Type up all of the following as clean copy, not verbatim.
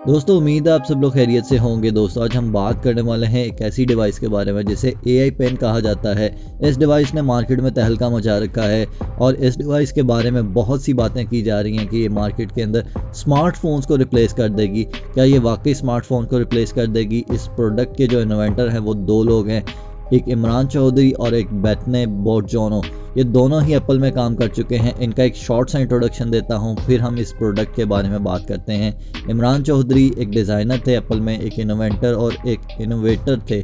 दोस्तों उम्मीद है आप सब लोग खैरियत से होंगे। दोस्तों आज हम बात करने वाले हैं एक ऐसी डिवाइस के बारे में जिसे AI पेन कहा जाता है। इस डिवाइस ने मार्केट में तहलका मचा रखा है और इस डिवाइस के बारे में बहुत सी बातें की जा रही हैं कि ये मार्केट के अंदर स्मार्टफोन्स को रिप्लेस कर देगी। क्या ये वाकई स्मार्टफोन को रिप्लेस कर देगी? इस प्रोडक्ट के जो इन्वेंटर हैं वो दो लोग हैं, एक इमरान चौधरी और एक बेटने बोर्जोनो। ये दोनों ही एप्पल में काम कर चुके हैं। इनका एक शॉर्ट सा इंट्रोडक्शन देता हूँ, फिर हम इस प्रोडक्ट के बारे में बात करते हैं। इमरान चौधरी एक डिज़ाइनर थे एप्पल में, एक इन्वेंटर और एक इनोवेटर थे।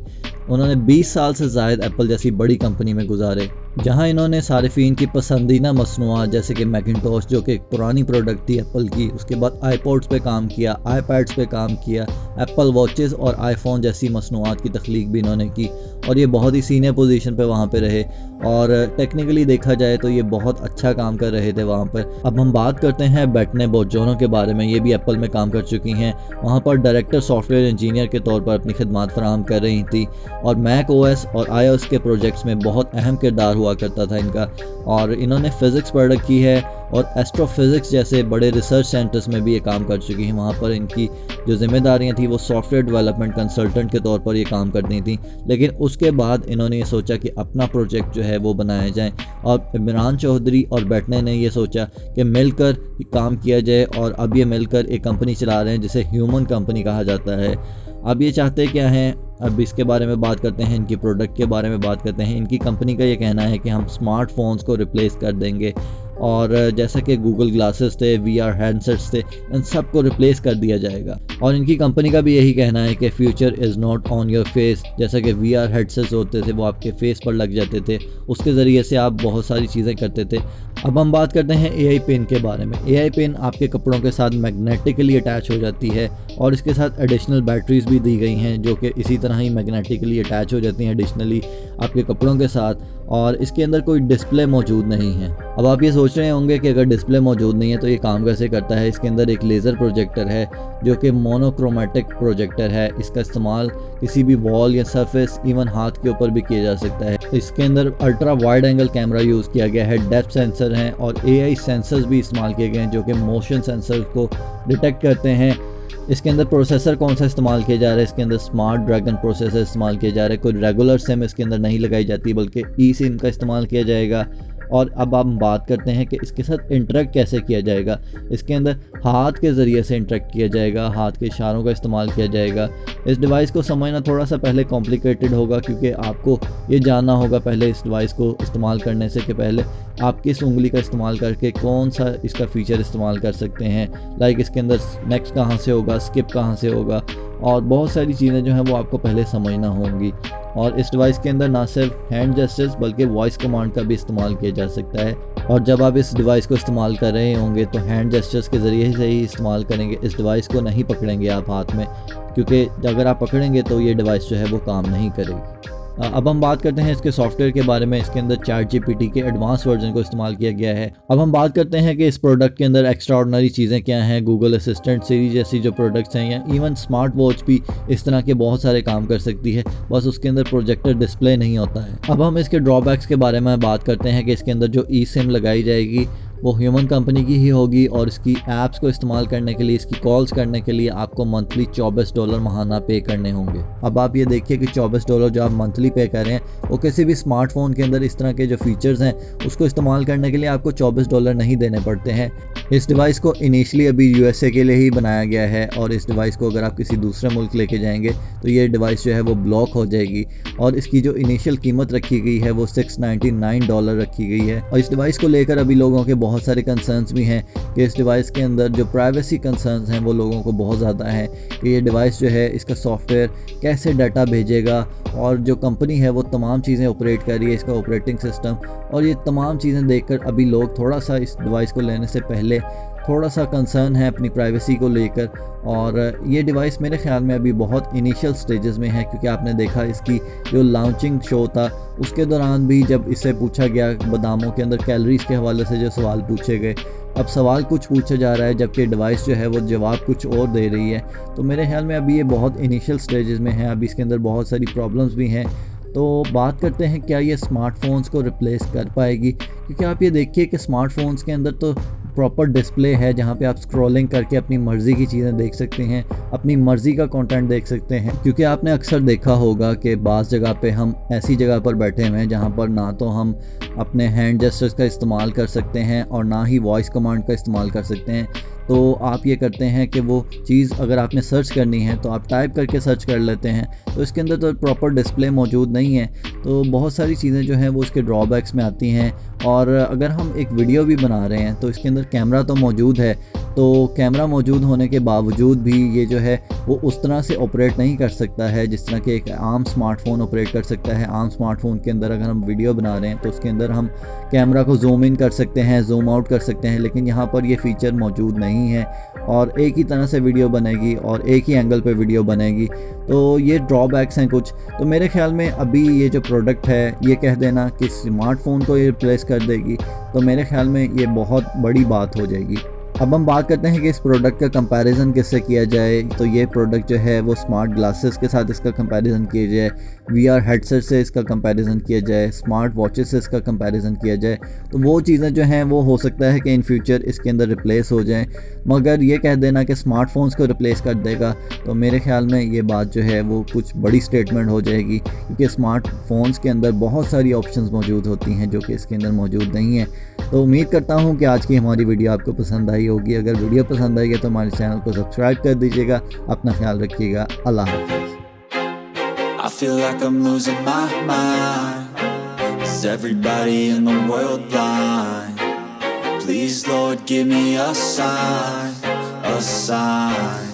उन्होंने 20 साल से ज़ायद एप्पल जैसी बड़ी कंपनी में गुजारे, जहां इन्होंने सारिफीन की पसंदीदा मसनूआत जैसे कि मैकिंटोश जो कि एक पुरानी प्रोडक्ट थी एप्पल की, उसके बाद आईपॉड्स पे काम किया, आईपैड्स पे काम किया, एप्पल वॉचेस और आईफोन जैसी मसनूआत की तख्लीक भी इन्होंने की और ये बहुत ही सीनियर पोजीशन पे वहाँ पे रहे और टेक्निकली देखा जाए तो ये बहुत अच्छा काम कर रहे थे वहाँ पर। अब हम बात करते हैं बेटने बोर्जोनो के बारे में। ये भी एप्पल में काम कर चुकी हैं, वहाँ पर डायरेक्टर सॉफ्टवेयर इंजीनियर के तौर पर अपनी खिदमात फराहम कर रही थी और मैक ओएस और iOS के प्रोजेक्ट्स में बहुत अहम किरदार हुआ करता था इनका। और इन्होंने फ़िज़िक्स पढ़ रखी है और एस्ट्रोफिज़िक्स जैसे बड़े रिसर्च सेंटर्स में भी ये काम कर चुकी हैं। वहाँ पर इनकी जो जिम्मेदारियाँ थी वो सॉफ्टवेयर डेवलपमेंट कंसल्टेंट के तौर पर ये काम करती थी। लेकिन उसके बाद इन्होंने ये सोचा कि अपना प्रोजेक्ट जो है वो बनाया जाए और इमरान चौधरी और बेटने ने ये सोचा कि मिलकर काम किया जाए और अब ये मिलकर एक कंपनी चला रहे हैं जिसे ह्यूमन कंपनी कहा जाता है। अब ये चाहते क्या हैं, अब इसके बारे में बात करते हैं, इनकी प्रोडक्ट के बारे में बात करते हैं। इनकी कंपनी का ये कहना है कि हम स्मार्टफोन्स को रिप्लेस कर देंगे और जैसा कि गूगल ग्लासेस थे, VR हैंडसेट्स थे, इन सब को रिप्लेस कर दिया जाएगा। और इनकी कंपनी का भी यही कहना है कि future is not on your face. जैसा कि VR हेडसेट्स होते थे वो आपके फेस पर लग जाते थे, उसके ज़रिए से आप बहुत सारी चीज़ें करते थे। अब हम बात करते हैं AI पेन के बारे में। AI पेन आपके कपड़ों के साथ मैग्नेटिकली अटैच हो जाती है और इसके साथ एडिशनल बैटरीज भी दी गई हैं जो कि इसी तरह ही मैग्नेटिकली अटैच हो जाती हैं एडिशनली आपके कपड़ों के साथ, और इसके अंदर कोई डिस्प्ले मौजूद नहीं है। अब आप ये सोच रहे होंगे कि अगर डिस्प्ले मौजूद नहीं है तो ये काम कैसे करता है। इसके अंदर एक लेज़र प्रोजेक्टर है जो कि मोनोक्रोमेटिक प्रोजेक्टर है। इसका इस्तेमाल किसी भी वॉल या सरफेस, इवन हाथ के ऊपर भी किया जा सकता है। इसके अंदर ultra wide angle camera use किया गया है, डेप्थ सेंसर हैं और AI सेंसर्स भी इस्तेमाल किए गए हैं जो कि मोशन सेंसर को डिटेक्ट करते हैं। इसके अंदर प्रोसेसर कौन सा इस्तेमाल किया जा रहा है, इसके अंदर स्मार्ट ड्रैगन प्रोसेसर इस्तेमाल किया जा रहा है। कोई रेगुलर सिम इसके अंदर नहीं लगाई जाती बल्कि eSIM का इस्तेमाल किया जाएगा। और अब हम बात करते हैं कि इसके साथ इंटरेक्ट कैसे किया जाएगा। इसके अंदर हाथ के ज़रिए से इंटरेक्ट किया जाएगा, हाथ के इशारों का इस्तेमाल किया जाएगा। इस डिवाइस को समझना थोड़ा सा पहले कॉम्प्लिकेटेड होगा क्योंकि आपको ये जानना होगा पहले इस डिवाइस को इस्तेमाल करने से कि पहले आप किस उंगली का इस्तेमाल करके कौन सा इसका फ़ीचर इस्तेमाल कर सकते हैं। लाइक इसके अंदर नेक्स्ट कहाँ से होगा, स्किप कहाँ से होगा, और बहुत सारी चीज़ें जो हैं वो आपको पहले समझना होंगी। और इस डिवाइस के अंदर ना सिर्फ हैंड जेस्चर्स बल्कि वॉइस कमांड का भी इस्तेमाल किया जा सकता है। और जब आप इस डिवाइस को इस्तेमाल कर रहे होंगे तो हैंड जेस्चर्स के ज़रिए से ही इस्तेमाल करेंगे। इस डिवाइस को नहीं पकड़ेंगे आप हाथ में, क्योंकि अगर आप पकड़ेंगे तो ये डिवाइस जो है वो काम नहीं करेगी। अब हम बात करते हैं इसके सॉफ्टवेयर के बारे में। इसके अंदर ChatGPT के एडवांस वर्जन को इस्तेमाल किया गया है। अब हम बात करते हैं कि इस प्रोडक्ट के अंदर एक्स्ट्रा ऑर्डिनरी चीज़ें क्या हैं। गूगल असिस्टेंट सीरीज जैसी जो प्रोडक्ट्स हैं या इवन स्मार्ट वॉच भी इस तरह के बहुत सारे काम कर सकती है, बस उसके अंदर प्रोजेक्टर डिस्प्ले नहीं होता है। अब हम इसके ड्रॉबैक्स के बारे में बात करते हैं कि इसके अंदर जो eSIM लगाई जाएगी वो ह्यूमन कंपनी की ही होगी और इसकी ऐप्स को इस्तेमाल करने के लिए, इसकी कॉल्स करने के लिए आपको मंथली $24 महाना पे करने होंगे। अब आप ये देखिए कि $24 जो आप मंथली पे कर रहे हैं वो किसी भी स्मार्टफोन के अंदर इस तरह के जो फीचर्स हैं उसको इस्तेमाल करने के लिए आपको $24 नहीं देने पड़ते हैं। इस डिवाइस को इनिशियली अभी USA के लिए ही बनाया गया है और इस डिवाइस को अगर आप किसी दूसरे मुल्क लेके जाएंगे तो ये डिवाइस जो है वो ब्लॉक हो जाएगी और इसकी जो इनिशियल कीमत रखी गई है वो $699 रखी गई है। और इस डिवाइस को लेकर अभी लोगों के बहुत सारे कंसर्न्स भी हैं कि इस डिवाइस के अंदर जो प्राइवेसी कंसर्न्स हैं वो लोगों को बहुत ज़्यादा हैं कि ये डिवाइस जो है इसका सॉफ्टवेयर कैसे डाटा भेजेगा और जो कंपनी है वो तमाम चीज़ें ऑपरेट कर रही है, इसका ऑपरेटिंग सिस्टम, और ये तमाम चीज़ें देखकर अभी लोग थोड़ा सा इस डिवाइस को लेने से पहले थोड़ा सा कंसर्न है अपनी प्राइवेसी को लेकर। और ये डिवाइस मेरे ख्याल में अभी बहुत इनिशियल स्टेजेस में है क्योंकि आपने देखा इसकी जो लॉन्चिंग शो था उसके दौरान भी जब इससे पूछा गया बादामों के अंदर कैलोरीज के हवाले से जो सवाल पूछे गए, अब सवाल कुछ पूछा जा रहा है जबकि डिवाइस जो है वो जवाब कुछ और दे रही है। तो मेरे ख्याल में अभी ये बहुत इनिशियल स्टेजेस में है, अभी इसके अंदर बहुत सारी प्रॉब्लम्स भी हैं। तो बात करते हैं क्या ये स्मार्टफोन्स को रिप्लेस कर पाएगी, क्योंकि आप ये देखिए कि स्मार्टफोन्स के अंदर तो प्रॉपर डिस्प्ले है जहाँ पे आप स्क्रॉलिंग करके अपनी मर्ज़ी की चीज़ें देख सकते हैं, अपनी मर्ज़ी का कंटेंट देख सकते हैं। क्योंकि आपने अक्सर देखा होगा कि बाज़ जगह पे हम ऐसी जगह पर बैठे हुए हैं जहाँ पर ना तो हम अपने हैंड जेस्चर्स का इस्तेमाल कर सकते हैं और ना ही वॉइस कमांड का इस्तेमाल कर सकते हैं। तो आप ये करते हैं कि वो चीज़ अगर आपने सर्च करनी है तो आप टाइप करके सर्च कर लेते हैं, तो इसके अंदर तो प्रॉपर डिस्प्ले मौजूद नहीं है। तो बहुत सारी चीज़ें जो हैं वो इसके ड्रॉबैक्स में आती हैं। और अगर हम एक वीडियो भी बना रहे हैं तो इसके अंदर कैमरा तो मौजूद है, तो कैमरा मौजूद होने के बावजूद भी ये जो है वो उस तरह से ऑपरेट नहीं कर सकता है जिस तरह के एक आम स्मार्टफोन ऑपरेट कर सकता है। आम स्मार्टफोन के अंदर अगर हम वीडियो बना रहे हैं तो उसके अंदर हम कैमरा को जूम इन कर सकते हैं, जूम आउट कर सकते हैं, लेकिन यहाँ पर ये फ़ीचर मौजूद नहीं है और एक ही तरह से वीडियो बनेगी और एक ही एंगल पे वीडियो बनेगी। तो ये ड्रॉबैक्स हैं कुछ। तो मेरे ख्याल में अभी ये जो प्रोडक्ट है ये कह देना कि स्मार्टफोन को ये रिप्लेस कर देगी, तो मेरे ख्याल में ये बहुत बड़ी बात हो जाएगी। अब हम बात करते हैं कि इस प्रोडक्ट का कंपैरिजन किससे किया जाए। तो ये प्रोडक्ट जो है वो स्मार्ट ग्लासेस के साथ इसका कंपैरिजन किया जाए, VR हेडसेट से इसका कंपैरिजन किया जाए, स्मार्ट वॉचेस से इसका कंपैरिजन किया जाए, तो वो चीज़ें जो हैं वो हो सकता है कि इन फ्यूचर इसके अंदर रिप्लेस हो जाएं। मगर ये कह देना कि स्मार्टफोन्स को रिप्लेस कर देगा, तो मेरे ख्याल में ये बात जो है वो कुछ बड़ी स्टेटमेंट हो जाएगी, क्योंकि स्मार्टफोन्स के अंदर बहुत सारी ऑप्शंस मौजूद होती हैं जो कि इसके अंदर मौजूद नहीं है। तो उम्मीद करता हूँ कि आज की हमारी वीडियो आपको पसंद आई होगी। अगर वीडियो पसंद आई है तो हमारे चैनल को सब्सक्राइब कर दीजिएगा। अपना ख्याल रखिएगा। अल्लाह हाफ़िज़। I feel like I'm losing my mind. Is everybody in the world blind? Please Lord give me a sign, a sign.